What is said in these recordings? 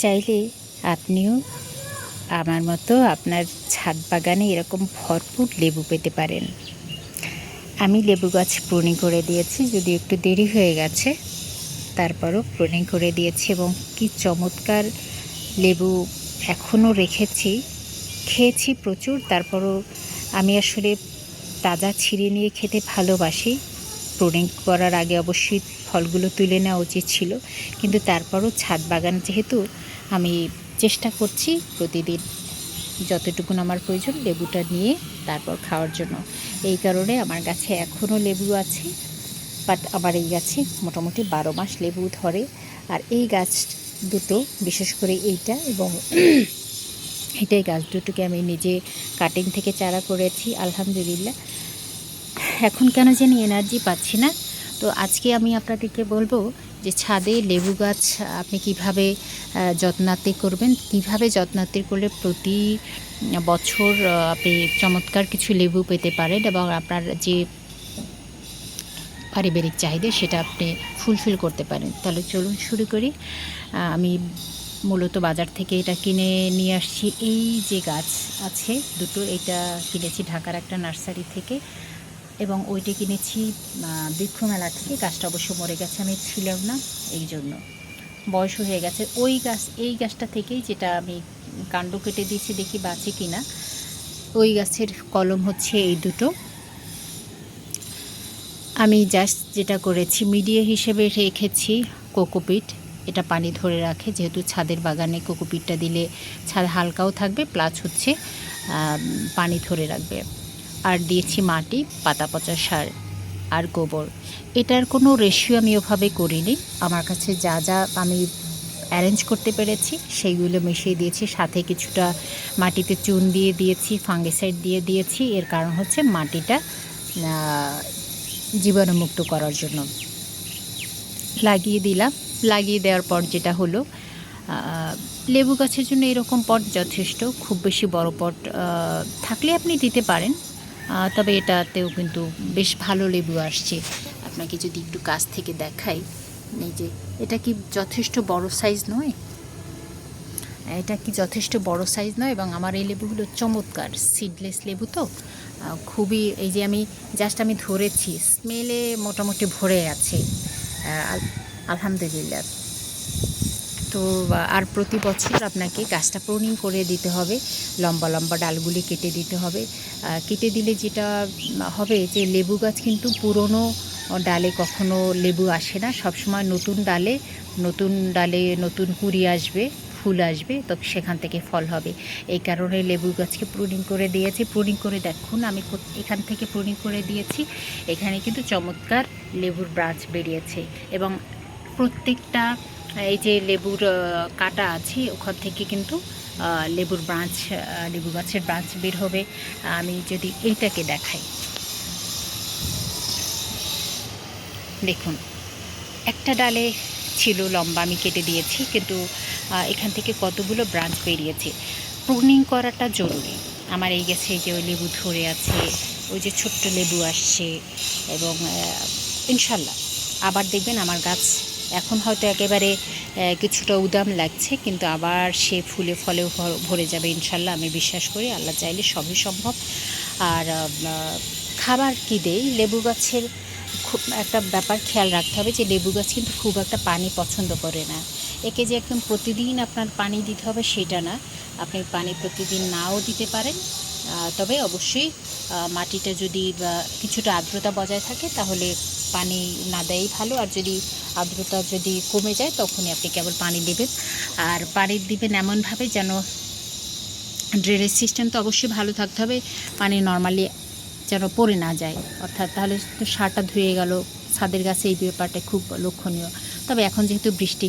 চাইলে আপনিও আমার মতো আপনার ছাদ বাগানে এরকম ভরপুর লেবু পেতে পারেন। আমি লেবু গাছ প্রুনিং করে দিয়েছি, যদি একটু দেরি হয়ে গেছে, তারপরও প্রুনিং করে দিয়েছি এবং কি চমৎকার লেবু এখনও রেখেছি। খেয়েছি প্রচুর, তারপরও আমি আসলে তাজা ছিঁড়ে নিয়ে খেতে ভালোবাসি। প্রুনিং করার আগে অবশ্যই ফলগুলো তুলে নেওয়া উচিত ছিল, কিন্তু তারপরও ছাদ বাগান যেহেতু আমি চেষ্টা করছি প্রতিদিন যতটুকুন আমার প্রয়োজন লেবুটা নিয়ে তারপর খাওয়ার জন্য। এই কারণে আমার গাছে এখনও লেবু আছে, বাট আমার এই গাছে মোটামুটি 12 মাস লেবু ধরে। আর এই গাছ দুটো, বিশেষ করে এইটা এবং এটাই, গাছ দুটোকে আমি নিজে কাটিং থেকে চারা করেছি। আলহামদুলিল্লাহ, এখন কেন জানি এনার্জি পাচ্ছি না। তো আজকে আমি আপনাদেরকে বলবো যে ছাদে লেবু গাছ আপনি কিভাবে যত্নাতে করবেন, কিভাবে যত্নাতে করলে প্রতি বছর আপনি চমৎকার কিছু লেবু পেতে পারেন এবং আপনার যে পারিবারিক চাহিদা সেটা আপনি ফুলফিল করতে পারেন। তাহলে চলুন শুরু করি। আমি মূলত বাজার থেকে এটা কিনে নিয়ে আসছি। এই যে গাছ আছে দুটো, এটা কিনেছি ঢাকার একটা নার্সারি থেকে এবং ওইটা কিনেছি বৃক্ষ মেলা থেকে। গাছটা অবশ্য মরে গেছে, আমি ছিলাম না এই জন্য, বয়স হয়ে গেছে। ওই গাছ, এই গাছটা থেকেই, যেটা আমি কাণ্ড কেটে দিয়েছি দেখি বাঁচে কিনা, ওই গাছের কলম হচ্ছে এই দুটো। আমি জাস্ট যেটা করেছি, মিডিয়া হিসেবে রেখেছি কোকোপিট। এটা পানি ধরে রাখে, যেহেতু ছাদের বাগানে কোকোপিটটা দিলে ছাদ হালকাও থাকবে, প্লাস হচ্ছে পানি ধরে রাখবে। আর দিয়েছি মাটি, পাতা পচা সার আর গোবর। এটার কোনো রেশিও আমি ওভাবে করিনি, আমার কাছে যা যা আমি অ্যারেঞ্জ করতে পেরেছি সেইগুলো মিশিয়ে দিয়েছি। সাথে কিছুটা মাটিতে চুন দিয়ে দিয়েছি, ফাঙ্গিসাইড দিয়ে দিয়েছি। এর কারণ হচ্ছে মাটিটা জীবাণুমুক্ত করার জন্য লাগিয়ে দিলাম। লাগিয়ে দেওয়ার পর যেটা হলো, লেবু গাছের জন্য এরকম পট যথেষ্ট, খুব বেশি বড় পট থাকলে আপনি দিতে পারেন, তবে এটাতেও কিন্তু বেশ ভালো লেবু আসছে। আপনাকে যদি একটু কাছ থেকে দেখাই, এই যে এটা কি যথেষ্ট বড় সাইজ নয়? এটা কি যথেষ্ট বড় সাইজ নয়? এবং আমার এই লেবুগুলো চমৎকার সিডলেস লেবু, তো খুবই, এই যে আমি জাস্ট আমি ধরেছি, স্মেলে মোটামুটি ভরে আছে। আলহামদুলিল্লাহ। তো আর প্রতি বছর আপনাকে গাছটা প্রুনিং করে দিতে হবে, লম্বা লম্বা ডালগুলি কেটে দিতে হবে। কেটে দিলে যেটা হবে যে লেবু গাছ কিন্তু পুরনো ডালে কখনো লেবু আসে না, সবসময় নতুন ডালে নতুন কুঁড়ি আসবে, ফুল আসবে, তো সেখান থেকে ফল হবে। এই কারণে লেবু গাছকে প্রুনিং করে দিয়েছি। প্রুনিং করে দেখুন, আমি এখান থেকে প্রুনিং করে দিয়েছি, এখানে কিন্তু চমৎকার লেবুর ব্রাঞ্চ বেরিয়েছে এবং প্রত্যেকটা এই যে লেবুর কাটা আছে ওখান থেকে কিন্তু লেবু গাছের ব্রাঞ্চ বের হবে। আমি যদি এইটাকে দেখাই, দেখুন, একটা ডালে ছিল লম্বা, আমি কেটে দিয়েছি, কিন্তু এখান থেকে কতগুলো ব্রাঞ্চ বেরিয়েছে। প্রুনিং করাটা জরুরি। আমার এই গাছে যে ওই লেবু ধরে আছে, ওই যে ছোট্ট লেবু আসছে, এবং ইনশাল্লাহ আবার দেখবেন আমার গাছ এখন হয়তো একেবারে কিছুটা উদাম লাগছে, কিন্তু আবার সে ফুলে ফলেও ভরে যাবে ইনশাল্লাহ। আমি বিশ্বাস করি আল্লাহ চাইলে সবই সম্ভব। আর খাবার কী দেই লেবু গাছের, খুব একটা ব্যাপার খেয়াল রাখতে হবে যে লেবু গাছ কিন্তু খুব একটা পানি পছন্দ করে না। একে যে একদম প্রতিদিন আপনার পানি দিতে হবে সেটা না, আপনি পানি প্রতিদিন নাও দিতে পারেন, তবে অবশ্যই মাটিটা যদি কিছুটা আর্দ্রতা বজায় থাকে তাহলে পানি না দেয় ভালো। আর যদি আর্দ্রতা যদি কমে যায় তখনই আপনি কেবল পানি দেবেন। আর পানি দিবেন এমনভাবে যেন ড্রেনেজ সিস্টেম তো অবশ্যই ভালো থাকতে হবে, পানি নর্মালি যেন পড়ে না যায়, অর্থাৎ তাহলে তো সারটা ধুয়ে গেল। ছাদের গাছে এই ব্যাপারটা খুব লক্ষণীয়। তবে এখন যেহেতু বৃষ্টি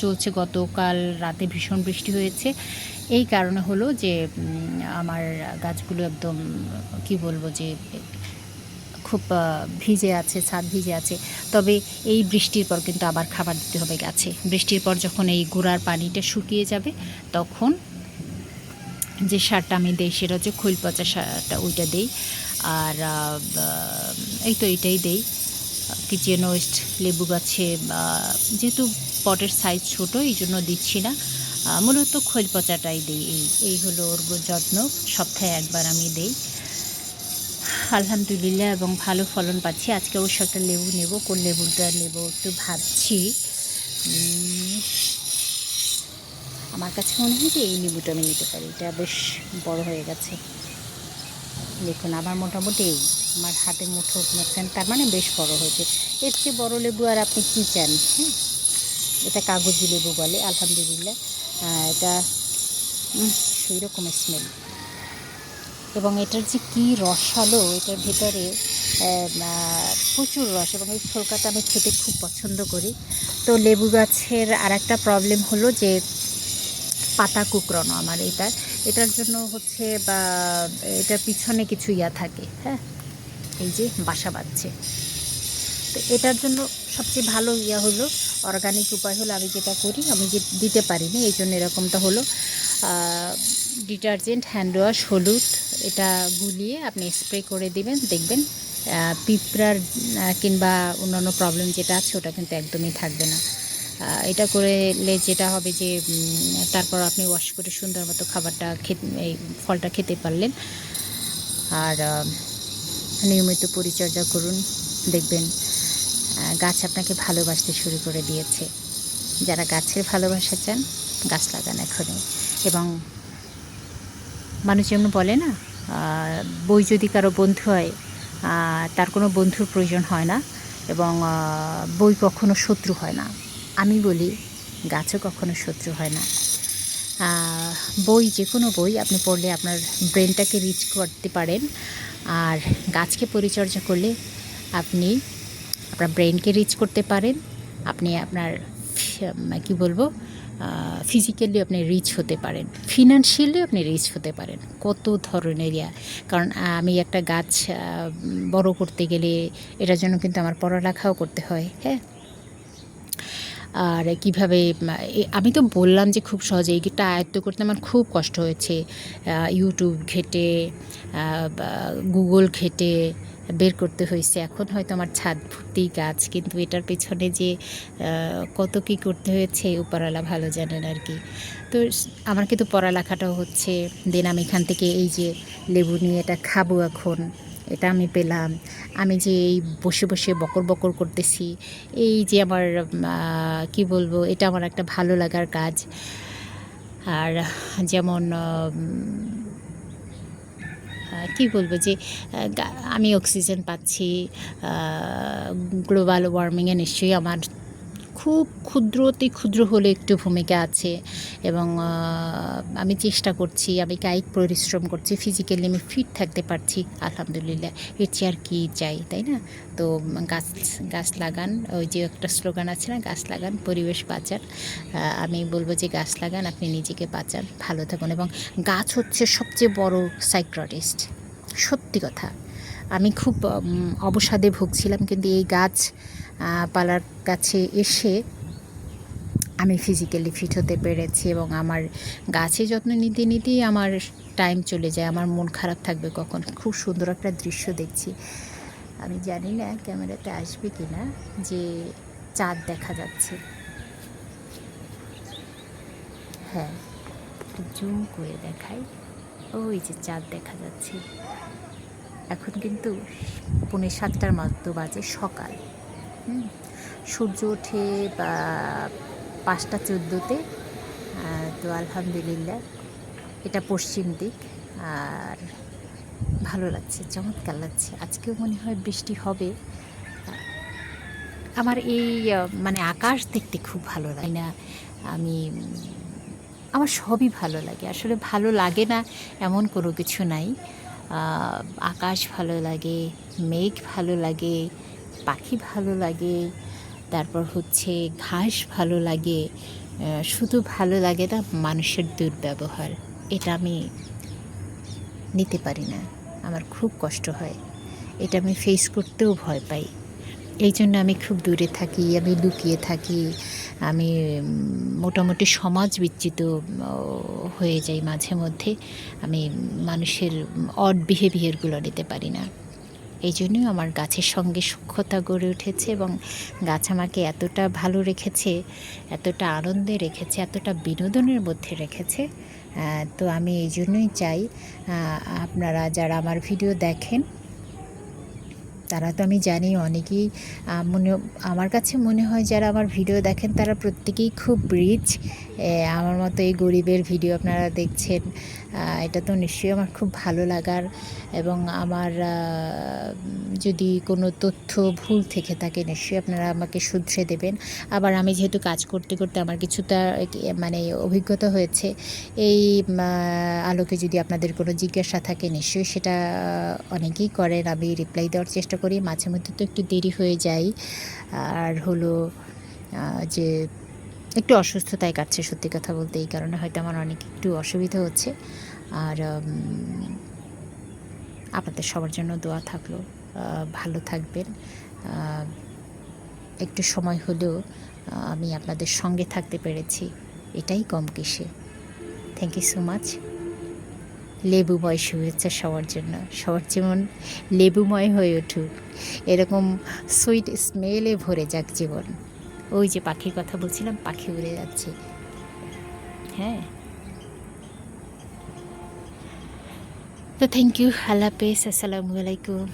চলছে, গতকাল রাতে ভীষণ বৃষ্টি হয়েছে, এই কারণে হলো যে আমার গাছগুলো একদম কি বলবো যে খুব ভিজে আছে, ছাদ ভিজে আছে। তবে এই বৃষ্টির পর কিন্তু আবার খাবার দিতে হবে গাছে। বৃষ্টির পর যখন এই গোড়ার পানিটা শুকিয়ে যাবে তখন যে সারটা আমি দিই সেটা হচ্ছে খৈল পচা সারটা, ওইটা দিই। আর এই তো এটাই দিই। কিচেন ওয়েস্ট লেবু গাছে যেহেতু পটের সাইজ ছোট, এই জন্য দিচ্ছি না। মূলত খৈল পচাটাই দিই। এই হলো ওর যত্ন, সপ্তাহে একবার আমি দিই আলহামদুলিল্লাহ, এবং ভালো ফলন পাচ্ছি। আজকে অবশ্য একটা লেবু নেব, কোন লেবুটা নেব একটু ভাবছি। আমার কাছে মনে হয় যে এই লেবুটা আমি নিতে পারি, এটা বেশ বড় হয়ে গেছে। দেখুন আমার মোটামুটি আমার হাতের মুঠো মাপছেন, তার মানে বেশ বড় হয়েছে। এর চেয়ে বড় লেবু আর আপনি কী চান? হ্যাঁ, এটা কাগজি লেবু বলে আলহামদুলিল্লাহ। এটা সেই রকম স্মেল, এবং এটার যে কী রসালো, এটার ভেতরে প্রচুর রস, এবং এই ফলকাটা আমি খেতে খুব পছন্দ করি। তো লেবু গাছের আর একটা প্রবলেম হলো যে পাতা কুকরানো আমার এটার জন্য হচ্ছে, বা এটার পিছনে কিছু থাকে, হ্যাঁ, এই যে বাসা বাঁধছে। তো এটার জন্য সবচেয়ে ভালো হলো, অর্গানিক উপায় হলো, আমি যেটা করি, আমি যে দিতে পারিনি এই জন্য এরকমটা হলো, ডিটারজেন্ট, হ্যান্ড ওয়াশ, হলুদ, এটা গুলিয়ে আপনি স্প্রে করে দিবেন, দেখবেন পিঁপড়ার কিংবা অন্যান্য প্রবলেম যেটা আছে ওটা কিন্তু একদমই থাকবে না। এটা করলে যেটা হবে যে তারপর আপনি ওয়াশ করে সুন্দর মতো খাবারটা এই ফলটা খেতে পারলেন। আর নিয়মিত পরিচর্যা করুন, দেখবেন গাছ আপনাকে ভালোবাসতে শুরু করে দিয়েছে। যারা গাছের ভালোবাসা চান, গাছ লাগান এখনই। এবং মানুষ যেমন বলে না, বই যদি কারো বন্ধু হয়, তার কোনো বন্ধুর প্রয়োজন হয় না, এবং বই কখনো শত্রু হয় না। আমি বলি গাছও কখনো শত্রু হয় না। বই, যে কোনো বই আপনি পড়লে আপনার ব্রেনটাকে রিচ করতে পারেন, আর গাছকে পরিচর্যা করলে আপনি আপনার ব্রেনকে রিচ করতে পারেন। আপনি আপনার কী বলবো, ফিজিক্যালি আপনি রিচ হতে পারেন, ফিনান্সিয়ালি আপনি রিচ হতে পারেন, কত ধরনের কারণ আমি একটা গাছ বড় করতে গেলে এটার জন্য কিন্তু আমার পড়ালেখাও করতে হয়, হ্যাঁ। আর কীভাবে, আমি তো বললাম যে খুব সহজে, এইটা আয়ত্ত করতে আমার খুব কষ্ট হয়েছে। ইউটিউব ঘেটে, গুগল ঘেটে বের করতে হয়েছে। এখন হয়তো আমার ছাদ ভর্তি গাছ, কিন্তু এটার পেছনে যে কত কী করতে হয়েছে উপরওয়ালা ভালো জানেন আর কি। তো আমার কিন্তু পড়ালেখাটাও হচ্ছে, দেন আমি এখান থেকে এই যে লেবু নিয়ে এটা খাবো এখন, এটা আমি পেলাম। আমি যে এই বসে বসে বকর বকর করতেছি, এই যে আমার কি বলবো, এটা আমার একটা ভালো লাগার কাজ। আর যেমন কি বলবো, যে আমি অক্সিজেন পাচ্ছি, গ্লোবাল ওয়ার্মিংয়ে নিশ্চয়ই আমার খুব অতি ক্ষুদ্র হলে একটু ভূমিকা আছে, এবং আমি চেষ্টা করছি, আমি কায়িক পরিশ্রম করছি, ফিজিক্যালি আমি ফিট থাকতে পারছি আলহামদুলিল্লাহ। এর চেয়ে আর কি চাই, তাই না? তো গাছ লাগান, ওই যে একটা স্লোগান আছে না, গাছ লাগান পরিবেশ বাঁচান। আমি বলবো যে গাছ লাগান, আপনি নিজেকে বাঁচান, ভালো থাকুন। এবং গাছ হচ্ছে সবচেয়ে বড় সাইকিয়াট্রিস্ট, সত্যি কথা। আমি খুব অবসাদে ভুগছিলাম, কিন্তু এই গাছ পালার কাছে এসে আমি ফিজিক্যালি ফিট হতে পেরেছি, এবং আমার গাছে যত্ন নিতে নিতেই আমার টাইম চলে যায়। আমার মন খারাপ থাকবে কখন, খুব সুন্দর একটা দৃশ্য দেখছি। আমি জানি না ক্যামেরাতে আসবে কি না, যে চাঁদ দেখা যাচ্ছে। হ্যাঁ, একটু জুম করে দেখাই, ওই যে চাঁদ দেখা যাচ্ছে। এখন কিন্তু 6:45 মতো বাজে, সকাল। সূর্য ওঠে 5:14-তে। তো আলহামদুলিল্লাহ, এটা পশ্চিম দিক, আর ভালো লাগছে, চমৎকার লাগছে। আজকেও মনে হয় বৃষ্টি হবে। আমার এই মানে আকাশ দেখতে খুব ভালো লাগে না, আমার সবই ভালো লাগে, আসলে ভালো লাগে না এমন কোনো কিছু নাই। আকাশ ভালো লাগে, মেঘ ভালো লাগে, পাখি ভালো লাগে, তারপর হচ্ছে ঘাস ভালো লাগে। শুধু ভালো লাগে না মানুষের দুর্ব্যবহার, এটা আমি নিতে পারি না, আমার খুব কষ্ট হয়, এটা আমি ফেস করতেও ভয় পাই। এই জন্য আমি খুব দূরে থাকি, আমি লুকিয়ে থাকি, আমি মোটামুটি সমাজ বিচ্যুত হয়ে যাই মাঝে মধ্যে। আমি মানুষের অড বিহেভিয়ারগুলো নিতে পারি না, এই জন্যই আমার গাছের সঙ্গে সূক্ষ্মতা গড়ে উঠেছে এবং গাছ আমাকে এতটা ভালো রেখেছে, এতটা আনন্দে রেখেছে, এতটা বিনোদনের মধ্যে রেখেছে। তো আমি এই জন্যই চাই আপনারা যারা আমার ভিডিও দেখেন, তারা তো আমি জানি অনেকেই আমার কাছে মনে হয় যারা আমার ভিডিও দেখেন তারা প্রত্যেকেই খুব রিচ। আমার মতো এই গরিবের ভিডিও আপনারা দেখছেন, এটা তো নিশ্চয়ই আমার খুব ভালো লাগার। এবং আমার যদি কোনো তথ্য ভুল থেকে থাকে নিশ্চয়ই আপনারা আমাকে শুধরে দেবেন। আবার আমি যেহেতু কাজ করতে করতে আমার কিছুটা মানে অভিজ্ঞতা হয়েছে, এই আলোকে যদি আপনাদের কোনো জিজ্ঞাসা থাকে নিশ্চয়ই সেটা অনেকেই করেন, আমি রিপ্লাই দেওয়ার চেষ্টা করি। মাঝে মধ্যে তো একটু দেরি হয়ে যায়, আর হলো যে একটু অসুস্থতায় কাটছে সত্যি কথা বলতে, এই কারণে হয়তো আমার অনেক একটু অসুবিধা হচ্ছে। আর আপনাদের সবার জন্য দোয়া থাকলো, ভালো থাকবেন। একটু সময় হলেও আমি আপনাদের সঙ্গে থাকতে পেরেছি, এটাই কম কিসে। Thank you so much. লেবুময় শুভেচ্ছা সবার জন্য, সবার যেমন লেবুময় হয়ে উঠুক, এরকম সুইট স্মেলে ভরে যাক জীবন। ওই যে পাখির কথা বলছিলাম, পাখি উড়ে যাচ্ছে। হ্যাঁ, তো থ্যাংক ইউ, আল্লাহ হাফেজ, আসসালামু আলাইকুম।